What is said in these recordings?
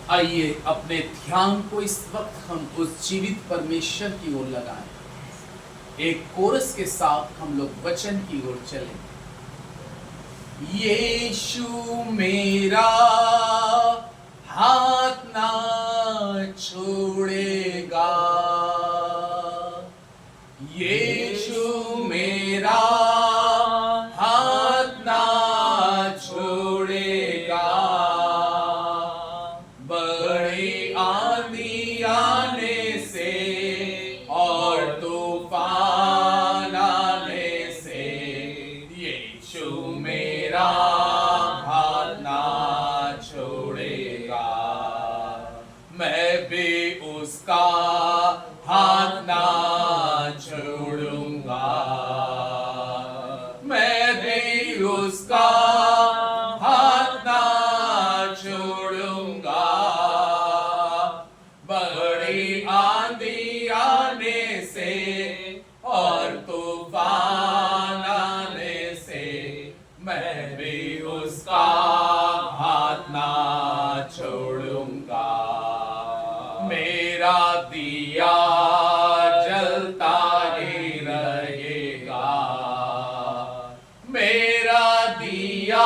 आइए अपने ध्यान को इस वक्त हम उस जीवित परमेश्वर की ओर लगाएं। एक कोरस के साथ हम लोग वचन की ओर चलें। यीशु मेरा हाथ ना छोड़ेगा, यीशु मेरा हाथ ना छोड़ेगा। बड़ी आंधी आने से और तूफान आने से यीशु मेरा हाथ ना छोड़ेगा। मैं भी उसका हाथ ना छोड़ूंगा, मैं भी उसका हाथ ना छोड़ूंगा। बड़ी आंधी आने से और तूफान आने से मैं भी उसका हाथ ना छोड़ूंगा। मेरा दिया जलता ही रहेगा, मेरा दिया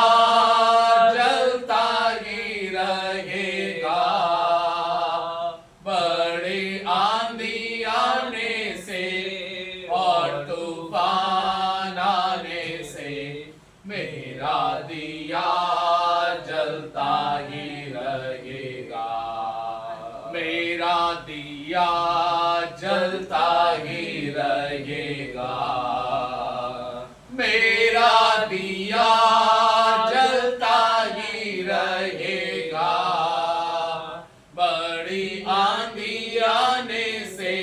जलता ही रहेगा। बड़ी आंधी आने से और तूफान आने से मेरा दिया जलता ही रहेगा। मेरा दिया जलता ही रहेगा, मेरा दिया जलता ही रहेगा। बड़ी आंधी आने से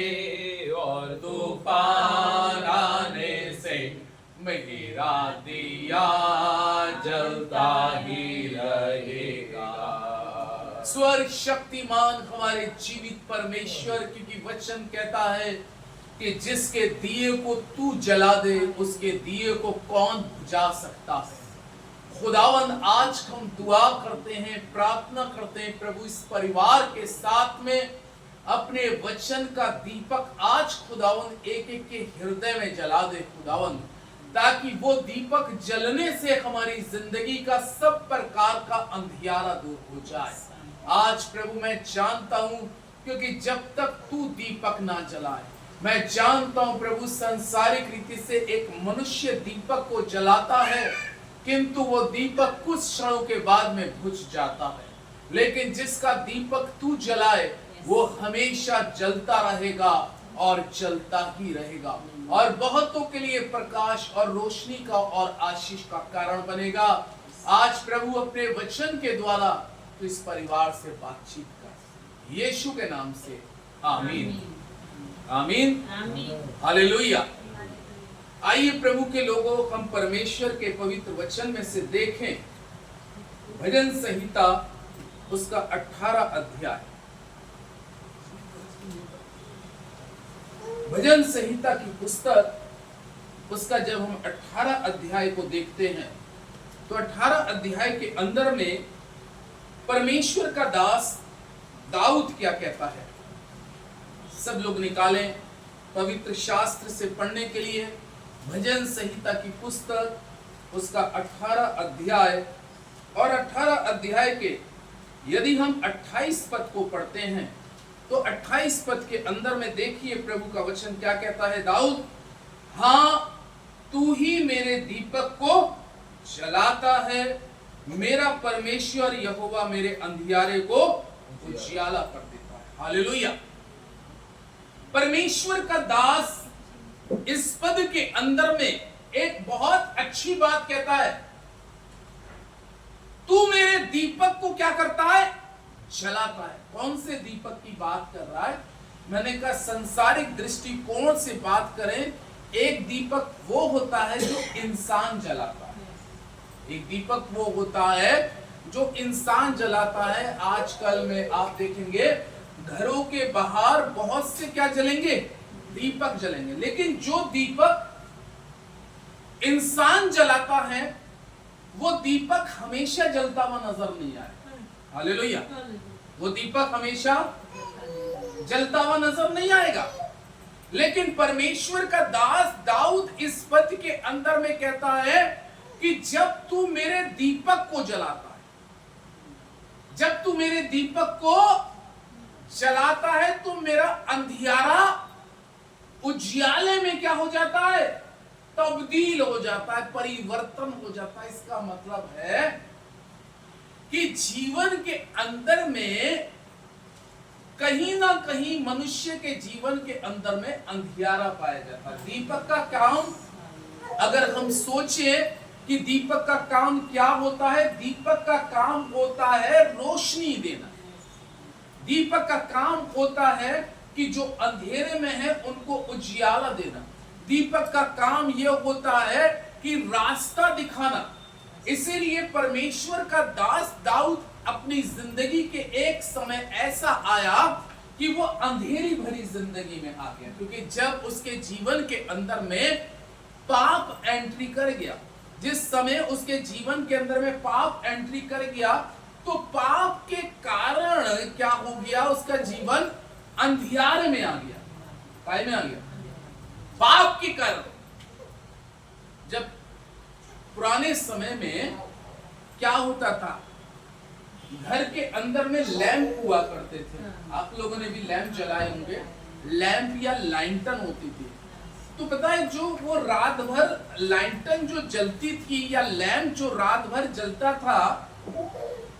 और तूफान आने से मेरा दिया जलता ही रहेगा। स्वर्ग शक्तिमान हमारे जीवित परमेश्वर, क्योंकि वचन कहता है कि जिसके दिए को तू जला दे उसके दिए को कौन बुझा सकता है। खुदावन आज हम दुआ करते हैं, प्रार्थना करते हैं प्रभु इस परिवार के साथ में अपने वचन का दीपक आज खुदावन एक एक के हृदय में जला दे खुदावन, ताकि वो दीपक जलने से हमारी जिंदगी का सब प्रकार का अंधियारा दूर हो जाए। आज प्रभु मैं जानता हूं, क्योंकि जब तक तू दीपक ना जलाए, मैं जानता हूं प्रभु सांसारिक रीति से एक मनुष्य दीपक को जलाता है किंतु वो दीपक कुछ क्षणों के बाद में बुझ जाता है, लेकिन जिसका दीपक तू जलाए वो हमेशा जलता रहेगा और जलता ही रहेगा और बहुतों के लिए प्रकाश और रोशनी का और आशीष का कारण बनेगा। आज प्रभु अपने वचन के द्वारा तो इस परिवार से बातचीत कर, यीशु के नाम से आमीन आमीन हालेलुया। आइए प्रभु के लोगों, हम परमेश्वर के पवित्र वचन में से देखें भजन संहिता उसका 18 अध्याय। भजन संहिता की पुस्तक उसका जब हम 18 अध्याय को देखते हैं तो 18 अध्याय के अंदर में परमेश्वर का दास दाऊद क्या कहता है। सब लोग निकालें पवित्र शास्त्र से पढ़ने के लिए भजन संहिता की पुस्तक उसका 18 अध्याय और 18 अध्याय के यदि हम 28 पद को पढ़ते हैं तो 28 पद के अंदर में देखिए प्रभु का वचन क्या कहता है। दाऊद, हाँ तू ही मेरे दीपक को जलाता है, मेरा परमेश्वर यहोवा मेरे अंधियारे को उजियाला कर देता है। हालेलुया। परमेश्वर का दास इस पद के अंदर में एक बहुत अच्छी बात कहता है, तू मेरे दीपक को क्या करता है, जलाता है। कौन से दीपक की बात कर रहा है? मैंने कहा संसारिक दृष्टिकोण से बात करें, एक दीपक वो होता है जो इंसान जलाता है, एक दीपक वो होता है जो इंसान जलाता है। आजकल में आप देखेंगे घरों के बाहर बहुत से क्या जलेंगे, दीपक जलेंगे, लेकिन जो दीपक इंसान जलाता है वो दीपक हमेशा जलता हुआ नजर नहीं आए। हालेलुया। वो दीपक हमेशा जलता हुआ नजर नहीं आएगा। लेकिन परमेश्वर का दास दाऊद इस पद के अंदर में कहता है कि जब तू मेरे दीपक को जलाता है, जब तू मेरे दीपक को जलाता है तो मेरा अंधियारा उजियाले में क्या हो जाता है, तब्दील हो जाता है, परिवर्तन हो जाता है। इसका मतलब है कि जीवन के अंदर में कहीं ना कहीं मनुष्य के जीवन के अंदर में अंधियारा पाया जाता है। दीपक का काम, अगर हम सोचें कि दीपक का काम क्या होता है, दीपक का काम होता है रोशनी देना। दीपक का काम होता है कि जो अंधेरे में है उनको उजियाला देना। दीपक का काम यह होता है कि रास्ता दिखाना। इसीलिए परमेश्वर का दास दाऊद अपनी जिंदगी के एक समय ऐसा आया कि वो अंधेरी भरी जिंदगी में आ गया, क्योंकि जब उसके जीवन के अंदर में पाप एंट्री कर गया, जिस समय उसके जीवन के अंदर में पाप एंट्री कर गया, तो पाप के कारण क्या हो गया, उसका जीवन अंधियारे में आ गया। काय में आ गया? पाप के कारण। जब पुराने समय में क्या होता था, घर के अंदर में लैंप हुआ करते थे। आप लोगों ने भी लैंप जलाए होंगे। लैंप या लाइंटन होती थी। तो पता है, जो वो रात भर लाइंटन जो जलती थी या लैंप जो रात भर जलता था,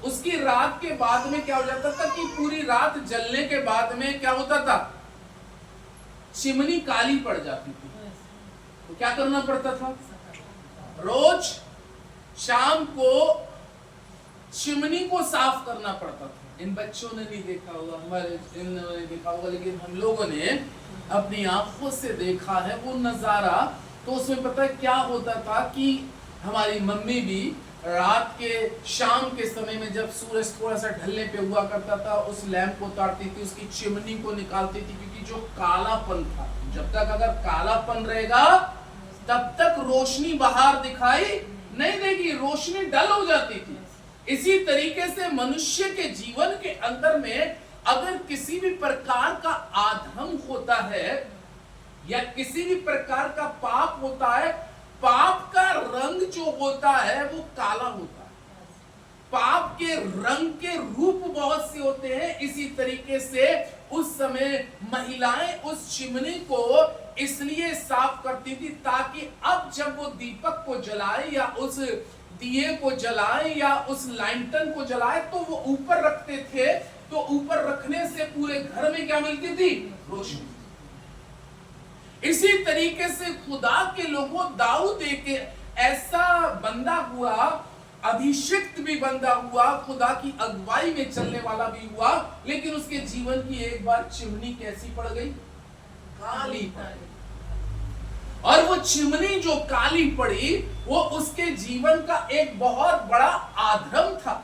उसकी रात के बाद में क्या हो जाता था कि पूरी रात जलने के बाद में क्या होता था, चिमनी काली पड़ जाती थी। तो क्या करना पड़ता था, रोज शाम को चिमनी को साफ करना पड़ता था। इन बच्चों ने नहीं देखा होगा, हमारे इन्होंने देखा होगा, लेकिन हम लोगों ने अपनी आंखों से देखा है वो नजारा। तो उसमें पता है क्या होता था कि हमारी मम्मी भी रात के शाम के समय में जब सूरज थोड़ा सा ढलने पे हुआ करता था, उस लैंप को उतारती थी, उसकी चिमनी को निकालती थी, क्योंकि जो कालापन था, जब तक अगर कालापन रहेगा तब तक रोशनी बाहर दिखाई नहीं देगी, रोशनी डल हो जाती थी। इसी तरीके से मनुष्य के जीवन के अंदर में अगर किसी भी प्रकार का आधम होता है या किसी भी प्रकार का पाप होता है, पाप का रंग जो होता है वो काला होता है। पाप के रंग के रूप बहुत से होते हैं। इसी तरीके से उस समय महिलाएं उस चिमनी को इसलिए साफ करती थी ताकि अब जब वो दीपक को जलाए या उस दिए को जलाए या उस लाइंटन को जलाए तो वो ऊपर रखते थे, तो ऊपर रखने से पूरे घर में क्या मिलती थी, रोशनी। इसी तरीके से खुदा के लोगों, दाऊद एक ऐसा बंदा हुआ, अभिषिक्त भी बंदा हुआ, खुदा की अगुवाई में चलने वाला भी हुआ, लेकिन उसके जीवन की एक बार चिमनी कैसी पड़ गई, काली पड़ गई। और वो चिमनी जो काली पड़ी वो उसके जीवन का एक बहुत बड़ा आधर्म था,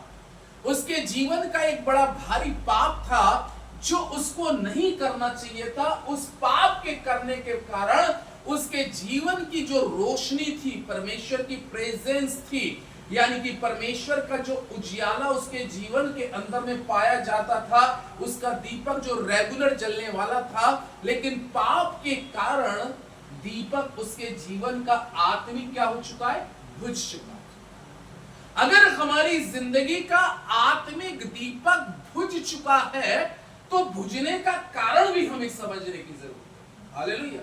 उसके जीवन का एक बड़ा भारी पाप था जो उसको नहीं करना चाहिए था। उस पाप के करने के कारण उसके जीवन की जो रोशनी थी, परमेश्वर की प्रेजेंस थी, यानी कि परमेश्वर का जो उजियाला उसके जीवन के अंदर में पाया जाता था, उसका दीपक जो रेगुलर जलने वाला था, लेकिन पाप के कारण दीपक उसके जीवन का आत्मिक क्या हो चुका है, बुझ चुका है। अगर हमारी जिंदगी का आत्मिक दीपक बुझ चुका है तो बुझने का कारण भी हमें समझने की जरूरत है। हालेलुया।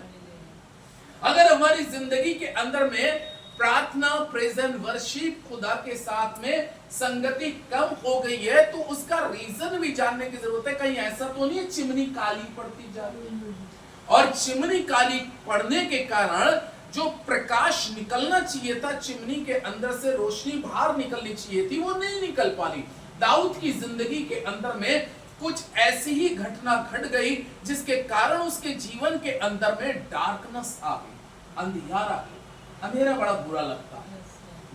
अगर हमारी जिंदगी के अंदर में प्रार्थना, प्रेजेंट वर्शिप, खुदा के साथ में संगति कम हो गई है तो उसका रीजन भी जानने की जरूरत है। कहीं ऐसा तो नहीं है चिमनी काली पड़ती जा रही है, और चिमनी काली पड़ने के कारण जो प्रकाश निकलना चाहिए था, चिमनी के अंदर से रोशनी बाहर निकलनी चाहिए थी, वो नहीं निकल पा रही। दाऊद की जिंदगी के अंदर में कुछ ऐसी ही घटना घट गई जिसके कारण उसके जीवन के अंदर में डार्कनेस आ गई, अंधियारा। अंधेरा बड़ा बुरा लगता है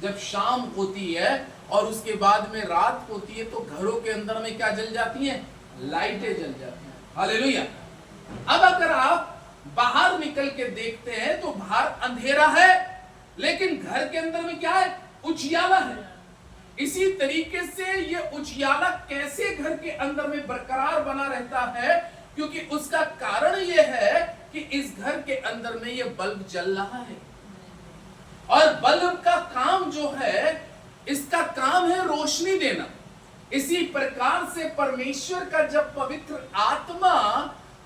जब शाम होती है और उसके बाद में रात होती है तो घरों के अंदर में क्या जल जाती हैं, लाइटें जल जाती हैं। हालेलुया। अब अगर आप बाहर निकल के देखते हैं तो बाहर अंधेरा है, लेकिन घर के अंदर में क्या है, उजियाला है। इसी तरीके से ये उजियाला कैसे घर के अंदर में बरकरार बना रहता है, क्योंकि उसका कारण ये है कि इस घर के अंदर में ये बल्ब जल रहा है। और बल्ब का काम जो है, इसका काम है रोशनी देना। इसी प्रकार से परमेश्वर का जब पवित्र आत्मा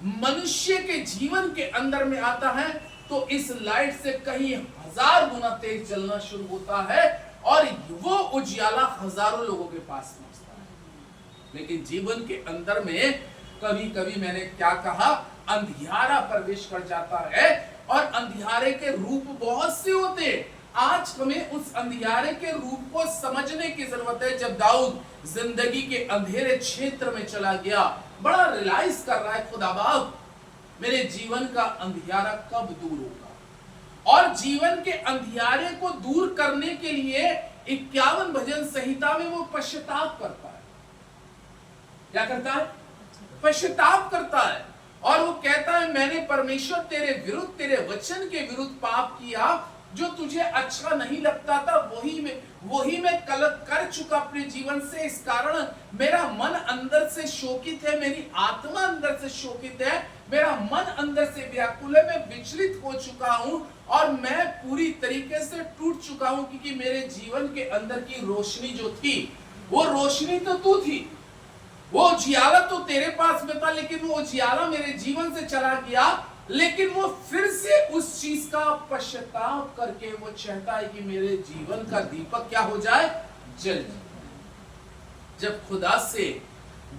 मनुष्य के जीवन के अंदर में आता है तो इस लाइट से कहीं 1000 गुना तेज जलना शुरू होता है और वो उजियाला हजारों लोगों के पास पहुंचता है। लेकिन जीवन के अंदर में कभी कभी मैंने क्या कहा, अंधियारा प्रवेश कर जाता है और अंधियारे के रूप बहुत से होते हैं। आज हमें उस अंधियारे के रूप को समझने की जरूरत है। जब दाऊद जिंदगी के अंधेरे क्षेत्र में चला गया, बड़ा रियलाइज कर रहा है, खुदा बाप मेरे जीवन का अंधियारा कब दूर होगा। और जीवन के अंधियारे को दूर करने के लिए 51 भजन संहिता में वो पश्चाताप करता है। क्या करता है? पश्चाताप करता है और वो कहता है, मैंने परमेश्वर तेरे विरुद्ध, तेरे वचन के विरुद्ध पाप किया, जो तुझे अच्छा नहीं लगता था वही मैं कलक कर चुका अपने जीवन से। इस कारण मेरा मन अंदर से शोकित है, मेरी आत्मा अंदर से शोकित है, मेरा मन अंदर से व्याकुल है, मैं विचलित हो चुका हूं और मैं पूरी तरीके से टूट चुका हूं, क्योंकि मेरे जीवन के अंदर की रोशनी जो थी, वो रोशनी तो तू थी, वो उजियाला तो तेरे पास में था, लेकिन वो उजियाला मेरे जीवन से चला गया। लेकिन वो फिर से उस चीज का पश्चाताप करके वो चाहता है कि मेरे जीवन का दीपक क्या हो जाए, जल जाए। जब खुदा से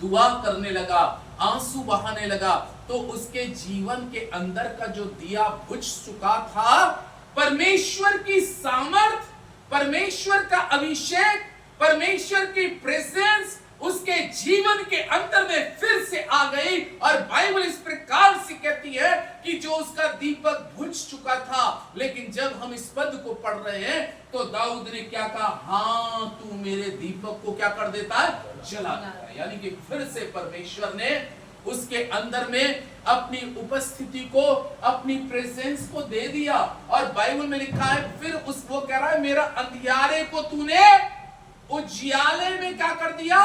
दुआ करने लगा, आंसू बहाने लगा, तो उसके जीवन के अंदर का जो दिया बुझ चुका था, परमेश्वर की सामर्थ, परमेश्वर का अभिषेक, परमेश्वर की प्रेजेंस उसके जीवन के अंदर में फिर से आ गई। और बाइबल इस प्रकार से कहती है कि जो उसका दीपक बुझ चुका था, लेकिन जब हम इस पद को पढ़ रहे हैं तो दाऊद ने क्या कहा, हाँ तू मेरे दीपक को क्या कर देता है, जला देता है। यानी कि फिर से परमेश्वर ने उसके अंदर में अपनी उपस्थिति को, अपनी प्रेजेंस को दे दिया। और बाइबल में लिखा है, फिर वो कह रहा है, मेरा अंधियारे को तूने उजियाले में क्या कर दिया,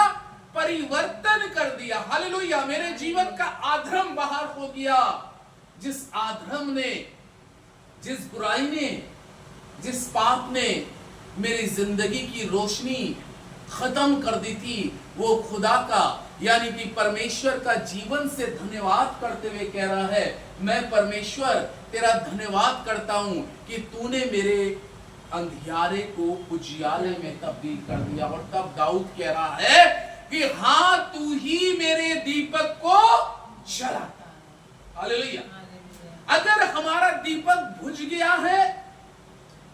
परिवर्तन कर दिया। हालेलुया। मेरे जीवन का आधर्म बाहर हो गया। जिस आधर्म ने, जिस बुराई ने, जिस पाप ने मेरी जिंदगी की रोशनी खत्म कर दी थी, वो खुदा का यानी कि परमेश्वर का जीवन से धन्यवाद करते हुए कह रहा है, मैं परमेश्वर तेरा धन्यवाद करता हूं कि तूने मेरे अंधियारे को उजियाले में तब्दील कर दिया। और तब दाऊद कह रहा है कि हाँ तू ही मेरे दीपक को जलाता है। हालेलुया। अगर हमारा दीपक बुझ गया है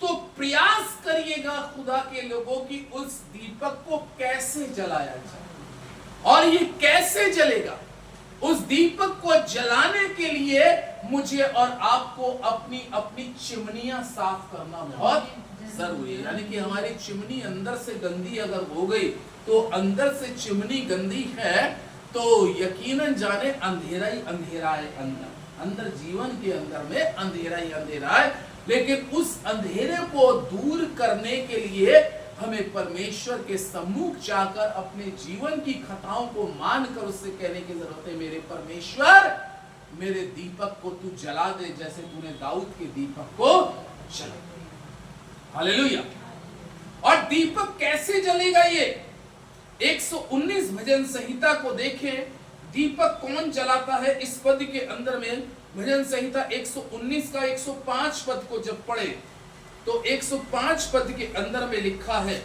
तो प्रयास करिएगा खुदा के लोगों की उस दीपक को कैसे जलाया जाए। और ये कैसे जलेगा? उस दीपक को जलाने के लिए मुझे और आपको अपनी अपनी चिमनियां साफ करना बहुत जरूरी है। यानी कि हमारी चिमनी अंदर से गंदी अगर हो गई, तो अंदर से चिमनी गंदी है तो यकीनन जाने अंधेरा ही अंधेरा है। अंदर जीवन के अंदर में अंधेरा ही अंधेरा है। लेकिन उस अंधेरे को दूर करने के लिए हमें परमेश्वर के सम्मुख जाकर अपने जीवन की खताओं को मानकर उससे कहने की जरूरत है, मेरे परमेश्वर मेरे दीपक को तू जला दे, जैसे तूने दाऊद के दीपक को जला। हालेलुया। और दीपक कैसे जलेगा? ये 119 भजन संहिता को देखें, दीपक कौन जलाता है। इस पद के अंदर में भजन संहिता 119 का 105 पद को जब पढ़े तो 105 पद के अंदर में लिखा है,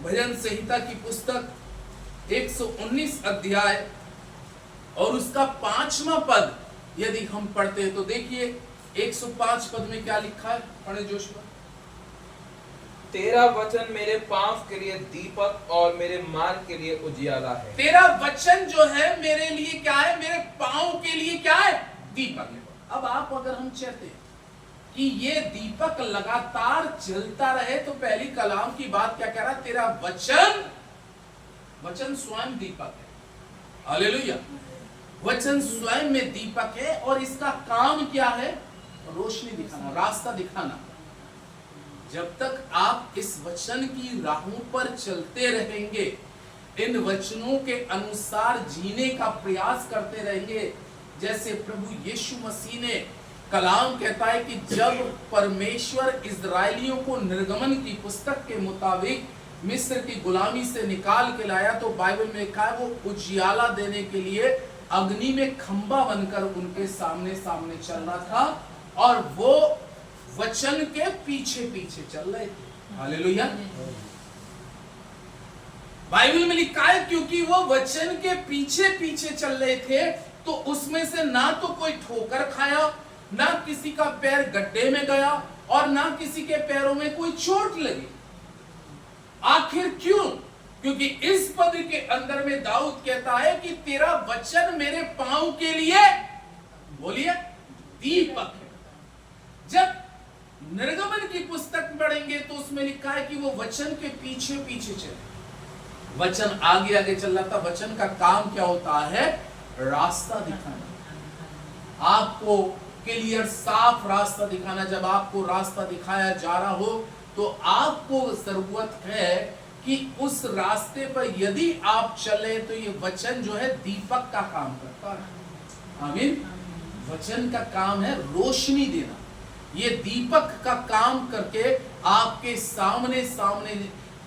भजन संहिता की पुस्तक 119 अध्याय और उसका 5वां पद यदि हम पढ़ते हैं तो देखिए 105 पद में क्या लिखा है, पढ़े जोशुआ। तेरा वचन मेरे पांव के लिए दीपक और मेरे मार्ग के लिए उजियाला है। तेरा वचन जो है मेरे लिए क्या है, मेरे पांव के लिए क्या है, दीपक है। अब आप अगर हम चाहते हैं कि ये दीपक लगातार जलता रहे तो पहली कलाम की बात क्या कह रहा है, तेरा वचन स्वयं दीपक है। हालेलुया। वचन स्वयं में दीपक है और इसका काम क्या है, रोशनी दिखाना, रास्ता दिखाना। जब तक आप इस वचन की राहों पर चलते रहेंगे, इन वचनों के अनुसार जीने का प्रयास करते रहेंगे, जैसे प्रभु यीशु मसीह ने, कलाम कहता है कि जब परमेश्वर इजरायलियों को निर्गमन की पुस्तक के मुताबिक मिस्र की गुलामी से निकाल के लाया, तो बाइबल में लिखा है वो उजियाला देने के लिए अग्नि में खंबा बनकर उनके सामने सामने चल रहा था, और वो वचन के पीछे पीछे चल रहे थे। हालेलुया। बाइबल में लिखा है क्योंकि वो वचन के पीछे पीछे चल रहे थे, तो उसमें से ना तो कोई ठोकर खाया, ना किसी का पैर गड्ढे में गया, और ना किसी के पैरों में कोई चोट लगी। आखिर क्यों? क्योंकि इस पद के अंदर में दाऊद कहता है कि तेरा वचन मेरे पांव के लिए, बोलिए, दीपक है। जब निर्गमन की पुस्तक पढ़ेंगे तो उसमें लिखा है कि वो वचन के पीछे पीछे चले, वचन आगे आगे चल रहा था। वचन का काम क्या होता है? रास्ता दिखाना, आपको क्लियर साफ रास्ता दिखाना। जब आपको रास्ता दिखाया जा रहा हो तो आपको जरूरत है कि उस रास्ते पर यदि आप चले तो ये वचन जो है दीपक का काम करता है। आमीन। वचन का काम है रोशनी देना। ये दीपक का काम करके आपके सामने सामने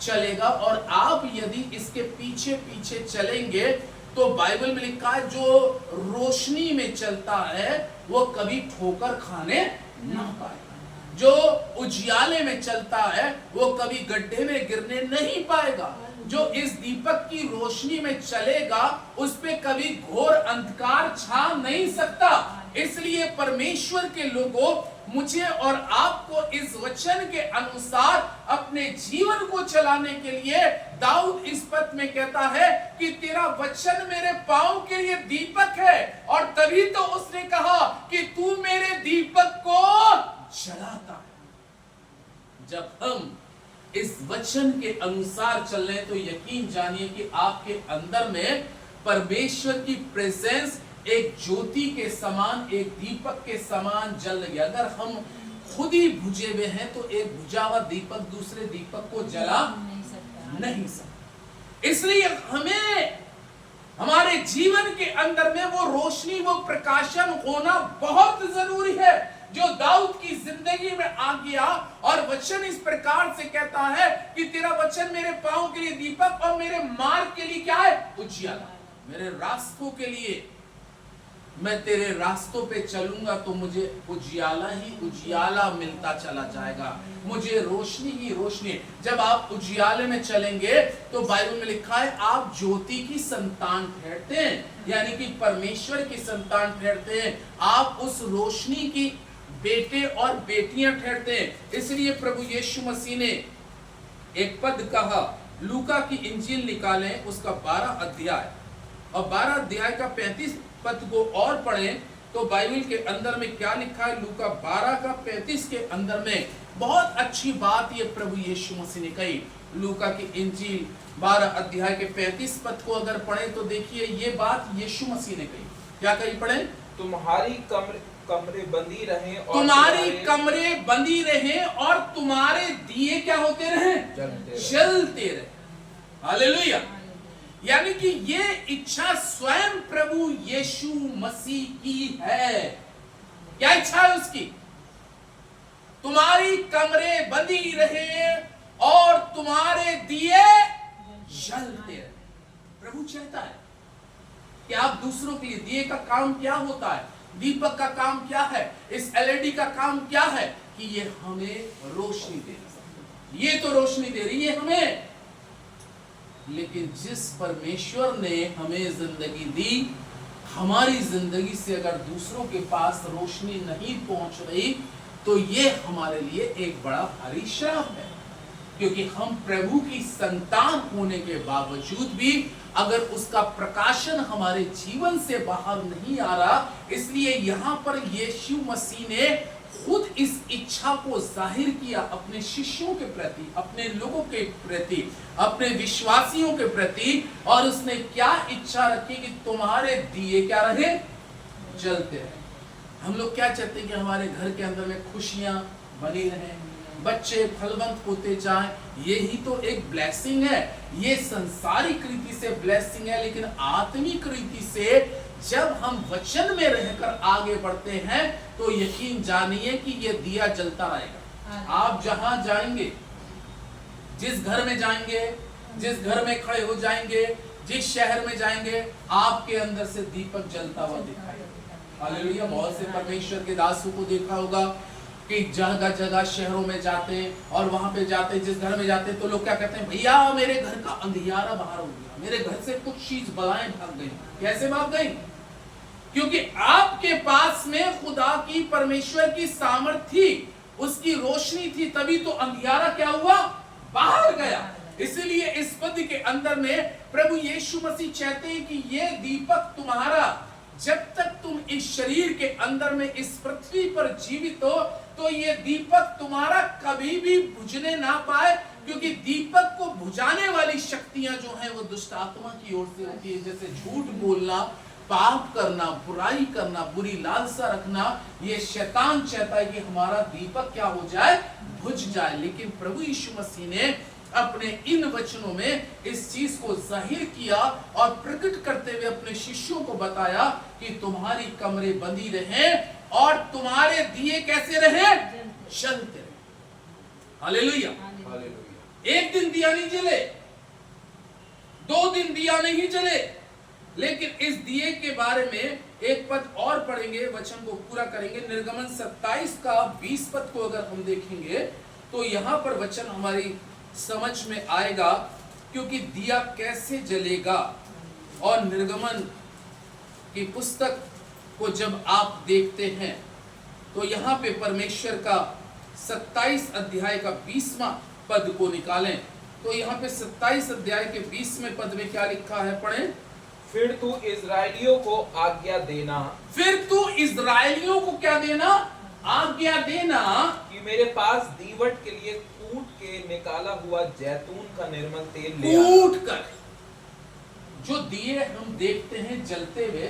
चलेगा, और आप यदि इसके पीछे पीछे चलेंगे तो बाइबल में लिखा है जो रोशनी में चलता है वो कभी ठोकर खाने ना पाएगा, जो उजियाले में चलता है वो कभी गड्ढे में गिरने नहीं पाएगा, जो इस दीपक की रोशनी में चलेगा उस पे कभी घोर अंधकार छा नहीं सकता। इसलिए परमेश्वर के लोगों, मुझे और आपको इस वचन के अनुसार अपने जीवन को चलाने के लिए दाऊद इस पद में कहता है कि तेरा वचन मेरे पांव के लिए दीपक है, और तभी तो उसने कहा कि तू मेरे दीपक को जलाता है। जब हम इस वचन के अनुसार चल रहे हैं तो यकीन जानिए कि आपके अंदर में परमेश्वर की प्रेजेंस एक ज्योति के समान, एक दीपक के समान जल रही है। अगर हम खुद ही बुझे हुए हैं तो एक बुझा हुआ दीपक दूसरे दीपक को जला नहीं सकता। इसलिए हमें हमारे जीवन के अंदर में वो रोशनी, वो प्रकाशन होना बहुत जरूरी है, जो दाऊद की जिंदगी में आ गया। और वचन इस प्रकार से कहता है कि तेरा वचन मेरे पांव के लिए दीपक और मेरे मार्ग के लिए क्या है? उजियाला। मेरे रास्तों के लिए, मैं तेरे रास्तों पे चलूंगा तो मुझे उजियाला ही उजियाला मिलता चला जाएगा, मुझे रोशनी ही रोशनी। जब आप उजियाले में चलेंगे तो बाइबल में लिखा है आप ज्योति की संतान ठहरते हैं, यानी कि परमेश्वर की संतान ठहरते हैं, आप उस रोशनी की बेटे और बेटियां ठहरते हैं। इसलिए प्रभु यीशु मसीह ने एक पद कहा, लूका की इंजील निकालें उसका 12 अध्याय और 12 अध्याय का 35 पद को और पढ़ें तो बाइबल के अंदर में क्या लिखा है। लूका 12 का 35 के अंदर में बहुत अच्छी बात ये प्रभु यीशु मसीह ने कही। लूका की इंजील 12 अध्याय के 35 पद को अगर पढ़ें तो देखिए ये बात यीशु मसीह ने कही। क्या कही? पढ़ें। तुम्हारी कमरे बंदी रहे और तुम्हारी कमरे बंदी रहे और तुम्हारे दिए क्या होते रहे? जलते रहे। हालेलुया। यानी कि ये इच्छा स्वयं प्रभु यीशु मसीह की है। क्या इच्छा है उसकी? तुम्हारी कमरे बंदी रहे और तुम्हारे दिए जलते रहे। प्रभु चाहता है कि आप दूसरों के लिए, दिए का काम क्या होता है, दीपक का काम क्या है, इस एलईडी का काम क्या है कि ये हमें रोशनी दे रही है। ये तो रोशनी दे रही है हमें, लेकिन जिस परमेश्वर ने हमें जिंदगी दी, हमारी जिंदगी से अगर दूसरों के पास रोशनी नहीं पहुंच रही तो ये हमारे लिए एक बड़ा भारी श्राप है। क्योंकि हम प्रभु की संतान होने के बावजूद भी अगर उसका प्रकाशन हमारे जीवन से बाहर नहीं आ रहा, इसलिए यहां पर यीशु मसीह ने खुद इस इच्छा को जाहिर किया अपने शिष्यों के प्रति, अपने लोगों के प्रति, अपने विश्वासियों के प्रति। और उसने क्या इच्छा रखी कि तुम्हारे दिए क्या रहे? जलते रहे। हम लोग क्या चाहते हैं कि हमारे घर के अंदर में खुशियां बनी रहें, बच्चे फलवंत होते जाएं, यही तो एक ब्लेसिंग है। ये संसारिक रीति से ब्लेसिंग है, लेकिन आत्मिक रीति से जब हम वचन में रहकर आगे बढ़ते हैं तो यकीन जानिए कि ये दिया जलता रहेगा। आप जहां जाएंगे, जिस घर में जाएंगे, जिस घर में खड़े हो जाएंगे, जिस शहर में जाएंगे, आपके अंदर से दीपक जलता हुआ दिखाई देगा। हालेलुया। बहुत से परमेश्वर के दासों को देखा होगा कि जगह जगह शहरों में जाते और वहां पे जाते, जिस घर में जाते तो लोग क्या कहते हैं, भैया मेरे घर का अंधियारा बाहर हो गया, मेरे घर से कुछ चीज बलाएं भाग गई। कैसे भाग गई? क्योंकि आपके पास में खुदा की, परमेश्वर की सामर्थ थी, उसकी रोशनी थी, तभी तो अंधियारा क्या हुआ, बाहर गया। इसलिए इस पद के अंदर में प्रभु यीशु मसीह चाहते हैं कि ये दीपक तुम्हारा, जब तक तुम इस शरीर के अंदर में इस पृथ्वी पर जीवित हो, तो ये दीपक तुम्हारा कभी भी बुझने ना पाए, क्योंकि दीपक को बुझाने वाली शक्तियां जो हैं वो दुष्ट आत्मा की ओर से होती है। जैसे झूठ बोलना, पाप करना, बुराई करना, बुरी लालसा रखना, ये शैतान चाहता है कि हमारा दीपक क्या हो जाए, बुझ जाए। लेकिन प्रभु यीशु मसीह ने अपने इन वचनों में इस चीज को जाहिर किया और प्रकट करते हुए अपने शिष्यों को बताया कि तुम्हारी कमरे बंदी रहे और तुम्हारे दिए कैसे रहे, जलते रहे। हालेलुया। एक दिन दिया नहीं जले, 2 दिन दिया नहीं जले, लेकिन इस दिए के बारे में एक पद और पढ़ेंगे, वचन को पूरा करेंगे। निर्गमन 27 का 20 पद को अगर हम देखेंगे तो यहां पर वचन हमारी समझ में आएगा, क्योंकि दिया कैसे जलेगा। और निर्गमन की पुस्तक को जब आप देखते हैं तो यहां पे परमेश्वर का 27 अध्याय का 20वां पद को निकालें तो यहां पे 27 अध्याय के 20वें पद में क्या लिखा है, पढ़ें। फिर तू इस्राएलियों को आज्ञा देना, फिर तू इस्राएलियों को क्या देना, आज्ञा देना, कि मेरे पास दीवट के लिए कूट के निकाला हुआ जैतून का निर्मल तेल ले आना। कूट कर जो दिए हम देखते हैं जलते हुए,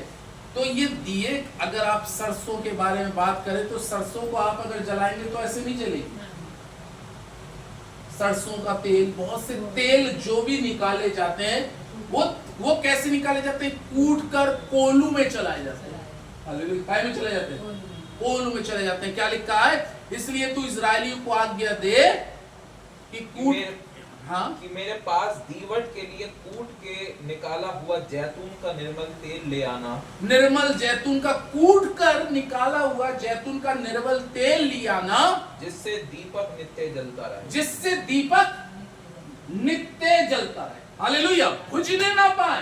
तो ये दिए अगर आप सरसों के बारे में बात करें तो सरसों को आप अगर जलाएंगे तो ऐसे नहीं जलेगी। सरसों का तेल, बहुत से तेल जो भी निकाले जाते हैं वो कैसे निकाले जाते हैं, कूट कर कोलू में चलाए जाते हैं। हालेलुया। काय में चले जाते हैं, कोलू में चले जाते हैं। क्या लिखा है, इसलिए तू इस्राएलियों को आज्ञा दे कि कूट, हाँ, कि मेरे पास दीवट के लिए कूट के निकाला हुआ जैतून का निर्मल तेल ले आना। निर्मल जैतून का, कूट कर निकाला हुआ जैतून का निर्मल तेल ले आना, जिससे दीपक नित्य जलता रहे, जिससे दीपक नित्य जलता रहे। हालेलुया। बुझने ना पाए।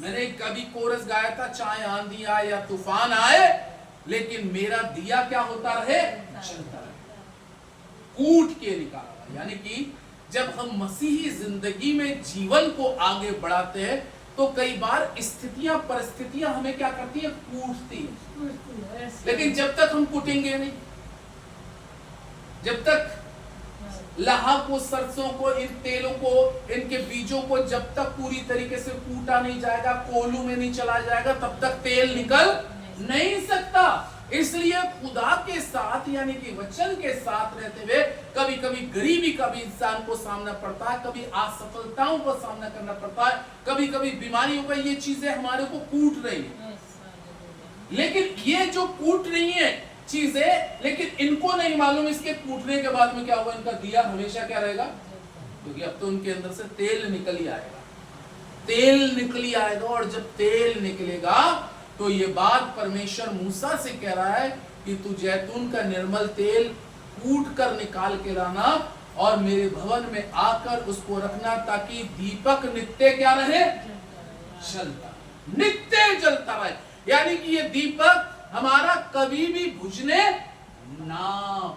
मैंने कभी कोरस गाया था, चाहे आंधी आए या तूफान आए, लेकिन मेरा दिया क्या होता रहे, जलता रहे। कूट के निकाला, यानी कि जब हम मसीही जिंदगी में जीवन को आगे बढ़ाते हैं तो कई बार स्थितियां, परिस्थितियां हमें क्या करती है, कूटती है। लेकिन जब तक हम कूटेंगे नहीं, जब तक लाहा को, सरसों को, इन तेलों को, इनके बीजों को जब तक पूरी तरीके से कूटा नहीं जाएगा, कोलू में नहीं चला जाएगा, तब तक तेल निकल नहीं सकता। इसलिए खुदा के साथ, यानी कि वचन के साथ रहते हुए कभी कभी गरीबी का भी इंसान को सामना पड़ता है, कभी असफलताओं का सामना करना पड़ता है, कभी कभी बीमारियों का, ये चीजें हमारे को कूट रही है। लेकिन ये जो कूट रही है चीजें, लेकिन इनको नहीं मालूम इसके कूटने के बाद में क्या होगा, इनका दिया हमेशा क्या रहेगा, क्योंकि अब तो उनके अंदर से तेल निकल ही आएगा, तेल निकल ही आएगा। और जब तेल निकलेगा तो ये बात परमेश्वर मूसा से कह रहा है कि तू जैतून का निर्मल तेल कूट कर निकाल के लाना और मेरे भवन में आकर उसको रखना, ताकि दीपक नित्य क्या रहे, जलता, नित्य जलता रहे। यानी कि ये दीपक हमारा कभी भी बुझने ना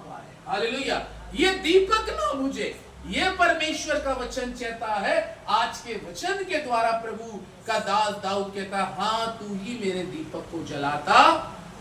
पाए। हालेलुया। ये दीपक ना बुझे, ये परमेश्वर का वचन कहता है। आज के वचन के द्वारा प्रभु का दास दाऊद कहता है, हाँ तू ही मेरे दीपक को जलाता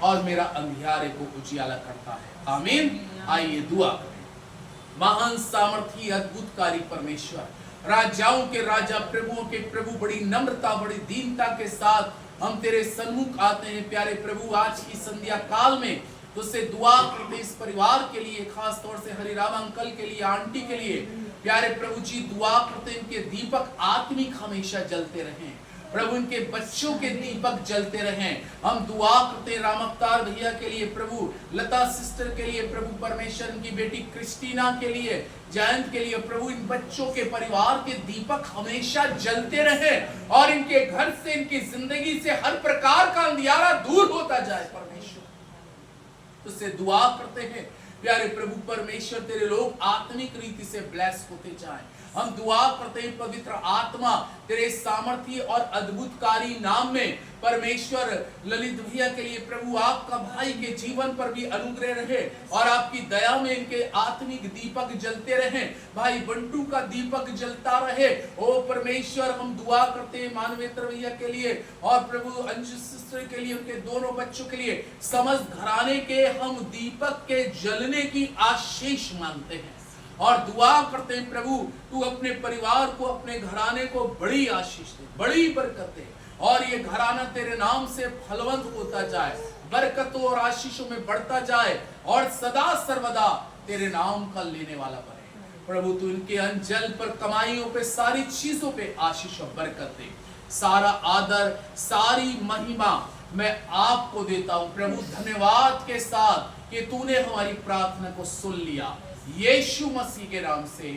और मेरा अंधियारे को उजियाला करता है। आमीन। आइए दुआ करें। महान सामर्थी अद्भुतकारी परमेश्वर, राजाओं के राजा, प्रभुओं के प्रभु, बड़ी नम्रता, बड़ी दीनता के साथ हम तेरे सन्मुख आते हैं। प्यारे प्रभु, आज की संध्या काल में तो उससे दुआ करते इस परिवार के लिए, खास तौर से हरिराम अंकल के लिए, आंटी के लिए। प्यारे प्रभु जी दुआ करते इनके दीपक आत्मिक हमेशा जलते रहें प्रभु, इनके बच्चों के दीपक जलते रहें। हम दुआ करते राम अवतार भैया के लिए प्रभु, लता सिस्टर के लिए प्रभु, परमेश्वर इनकी बेटी क्रिस्टीना के लिए, जयंत के लिए प्रभु, इन बच्चों के परिवार के दीपक हमेशा जलते रहे और इनके घर से, इनकी जिंदगी से हर प्रकार का अंधियारा दूर होता जाए परमेश्वर। उससे दुआ करते हैं प्यारे प्रभु परमेश्वर, तेरे लोग आत्मिक रीति से ब्लेस होते जाएं। हम दुआ करते हैं पवित्र आत्मा तेरे सामर्थी और अद्भुतकारी नाम में परमेश्वर ललित भैया के लिए प्रभु, आपका भाई के जीवन पर भी अनुग्रह रहे और आपकी दया में इनके आत्मिक दीपक जलते रहे। भाई बंटू का दीपक जलता रहे। ओ परमेश्वर, हम दुआ करते हैं मानवेतर भैया के लिए और प्रभु अंशु सिस्टर के लिए, उनके दोनों बच्चों के लिए, समस्त घराने के हम दीपक के जलने की आशीष मांगते हैं और दुआ करते हैं प्रभु, तू अपने परिवार को, अपने घराने को बड़ी आशीष दे, बड़ी बरकत दे और ये घराना तेरे नाम से फलवंत होता जाए, बरकतों और आशीषों में बढ़ता जाए और सदा सर्वदा तेरे नाम का लेने वाला बने। प्रभु तू इनके अंजल पर, कमाइयों पे, सारी चीजों पे आशीष और बरकत दे। सारा आदर, सारी महिमा मैं आपको देता हूं प्रभु, धन्यवाद के साथ कि तूने हमारी प्रार्थना को सुन लिया, यीशु मसीह के नाम से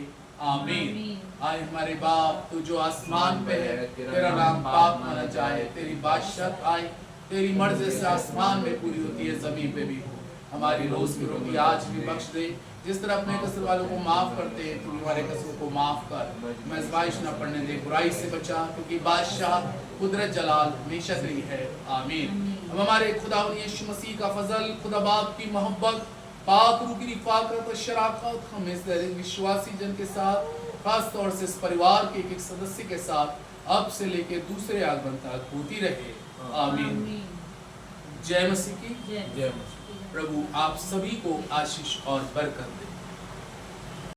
आमीन। आए हमारे बाप तू जो आसमान पे है, तेरा नाम पाप माना जाए, तेरी बादशाह आए, तेरी मर्जी से आसमान में पूरी होती है, जमीन पे भी हो। हमारी रोज की रोटी आज भी बख्श दे, जिस तरह अपने कसूर वालों को माफ करते हैं तू हमारे कसूर को माफ कर। मैं आज़माइश न पड़ने दे, बुराई से बचा, क्योंकि बादशाह कुदरत जलाल हमेशा तेरी है, आमीन। अब हमारे खुदा यीशु मसीह का फजल, खुदा बाप की मोहब्बत, पाक रूह की रिफाकत और शराकत हम इस विश्वासी जन के साथ, खास तौर से इस परिवार के एक सदस्य के साथ अब से लेकर दूसरे आगमन तक होती रहे, आमीन। जय मसीह की जय। प्रभु आप सभी को आशीष और बरकत दे।